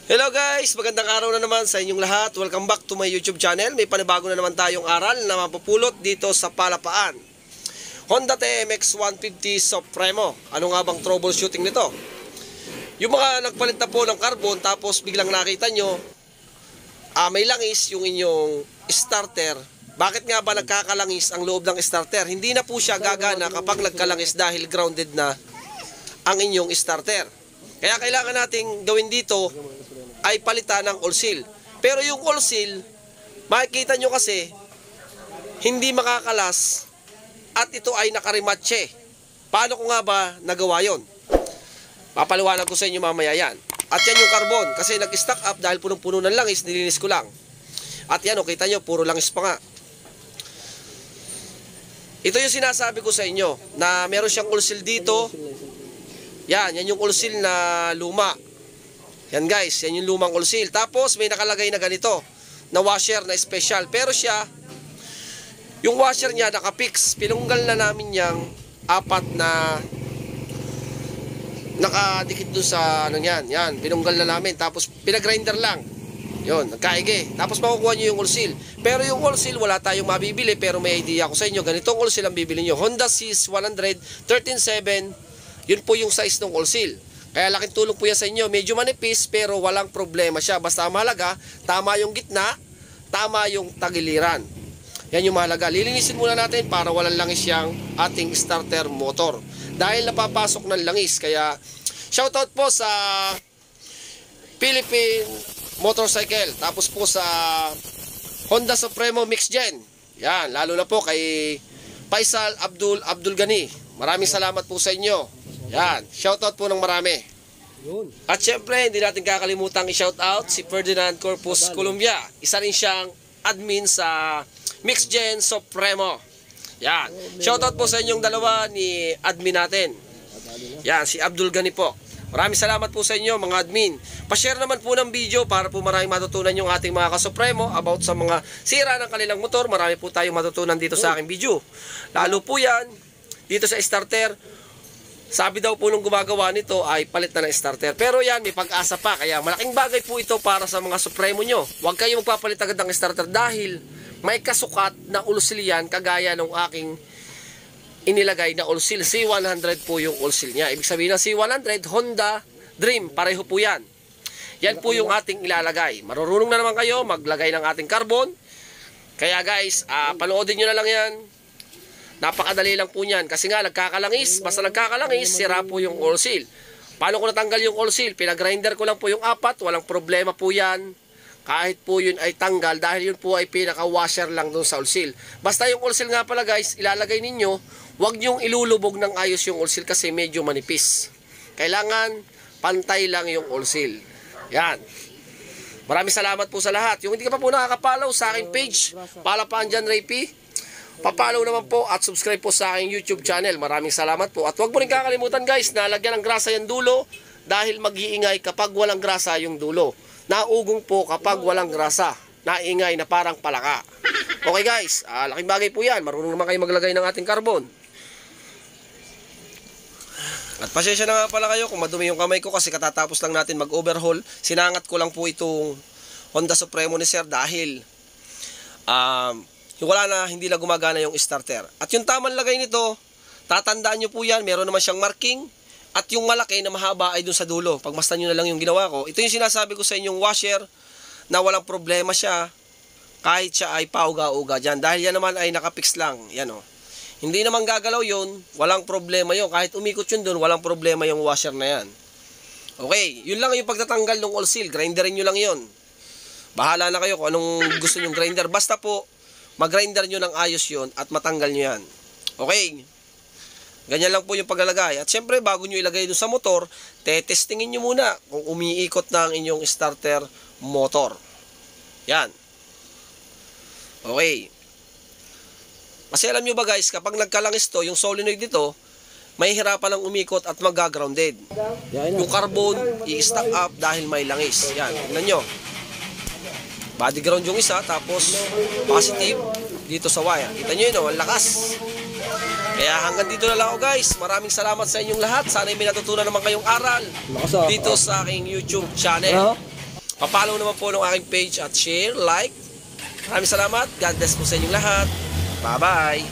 Hello guys! Magandang araw na naman sa inyong lahat. Welcome back to my YouTube channel. May panibago na naman tayong aral na mapupulot dito sa palapaan. Honda TMX 150 Supremo. Ano nga bang troubleshooting nito? Yung mga nagpalit na po ng carbon tapos biglang nakita nyo may langis yung inyong starter. Bakit nga ba nagkakalangis ang loob ng starter? Hindi na po siya gagana kapag nagkalangis dahil grounded na ang inyong starter. Kaya kailangan nating gawin dito ay palitan ng oil seal. Pero yung oil seal, makikita nyo kasi hindi makakalas at ito ay nakarimatche. Paano ko nga ba nagawa yon? Papaliwanag ko sa inyo mamaya yan. At yan yung carbon kasi nag-stack up dahil punong-puno ng langis, nilinis ko lang. At yan, kita nyo, puro langis pa nga. Ito yung sinasabi ko sa inyo na meron siyang oil seal dito. Yan yung oil seal na luma. Yan guys, yan yung lumang oil seal. Tapos may nakalagay na ganito, na washer na special. Pero siya, yung washer niya nakapix. Pinunggal na namin yung apat na nakadikit doon sa ano yan. Yan, pinunggal na namin. Tapos pinagrinder lang. Yun, nagkaige. Tapos makukuha nyo yung oil seal. Pero yung oil seal, wala tayong mabibili. Pero may idea ako sa inyo. Ganitong oil seal ang bibili nyo. Honda CIS 100, 13.7. Yun po yung size ng oil seal. Kaya laking tulong po yan sa inyo. Medyo manipis pero walang problema siya. Basta mahalaga, tama yung gitna, tama yung tagiliran. Yan yung mahalaga. Lilinisin muna natin para walang langis yung ating starter motor. Dahil napapasok ng langis. Kaya shoutout po sa Philippine Motorcycle. Tapos po sa Honda Supremo Mix Gen. Yan, lalo na po kay Faisal Abdul Gani. Maraming salamat po sa inyo. Yan, shoutout po ng marami. At syempre, hindi natin kakalimutan i-shoutout si Ferdinand Corpus Columbia. Isa rin siyang admin sa MixGen Supremo. Yan, shoutout po sa inyong dalawa ni admin natin. Yan, si Abdul Gani po. Maraming salamat po sa inyo mga admin. Pa-share naman po ng video para po maraming matutunan yung ating mga ka-Supremo about sa mga sira ng kanilang motor. Marami po tayong matutunan dito sa aking video. Lalo po yan, dito sa starter. Sabi daw po nung gumagawa nito ay palit na ng starter. Pero yan, may pag-asa pa. Kaya malaking bagay po ito para sa mga Supremo nyo. Huwag kayo magpapalit agad ng starter dahil may kasukat na oil seal yan kagaya ng aking inilagay na oil seal. C100 po yung oil seal niya. Ibig sabihin ng C100, Honda Dream. Pareho po yan. Yan po yung ating ilalagay. Marurunong na naman kayo maglagay ng ating carbon. Kaya guys, panoodin nyo na lang yan. Napakadali lang po niyan. Kasi nga, nagkakalangis. Basta nagkakalangis, sira po yung oil seal. Paano ko natanggal yung oil seal? Pinagrinder ko lang po yung apat. Walang problema po yan. Kahit po yun ay tanggal. Dahil yun po ay pinaka-washer lang doon sa oil seal. Basta yung oil seal nga pala guys, ilalagay ninyo. Huwag nyong ilulubog ng ayos yung oil seal kasi medyo manipis. Kailangan pantay lang yung oil seal. Yan. Maraming salamat po sa lahat. Yung hindi ka pa po nakaka-follow sa aking page, Palapaan John Ray P, papalaw naman po at subscribe po sa aking YouTube channel. Maraming salamat po. At huwag mo rin kakalimutan guys na lagyan ng grasa yung dulo dahil mag-iingay kapag walang grasa yung dulo. Naugong po kapag walang grasa. Naingay na parang palaka. Okay guys, laking bagay po yan. Marunong naman kayo maglagay ng ating carbon. At pasensya na nga pala kayo kung madumi yung kamay ko kasi katatapos lang natin mag-overhaul. Sinangat ko lang po itong Honda Supremo ni Sir dahil wala na, hindi na gumagana yung starter. At yung tamang lagay nito, tatandaan nyo po yan, meron naman siyang marking. At yung malaki na mahaba ay dun sa dulo. Pagmastan nyo na lang yung ginawa ko. Ito yung sinasabi ko sa inyong washer na walang problema siya kahit siya ay pauga-uga dyan. Dahil yan naman ay nakapix lang. Yan o. Hindi naman gagalaw yun, walang problema yun. Kahit umikot yun dun, walang problema yung washer na yan. Okay, yun lang yung pagtatanggal ng oil seal. Grinderin nyo lang yun. Bahala na kayo kung anong gusto nyong grinder. Basta po, mag-grinder nyo ng ayos yon at matanggal nyo yan. Okay. Ganyan lang po yung paglalagay. At syempre, bago nyo ilagay doon sa motor, testingin nyo muna kung umiikot na ang inyong starter motor. Yan. Okay. Kasi alam nyo ba guys, kapag nagkalangis to, yung solenoid dito, may hirapan ng umikot at mag-grounded. Yung carbon, i-stack up dahil may langis. Yan. Tignan nyo. Body ground yung isa, tapos positive dito sa wire. Kita nyo yun, ang lakas. Kaya hanggang dito na lang ako guys. Maraming salamat sa inyong lahat. Sana may natutunan naman kayong aral dito sa aking YouTube channel. Pa-follow naman po ng aking page at share, like. Maraming salamat. God bless po sa inyong lahat. Bye-bye.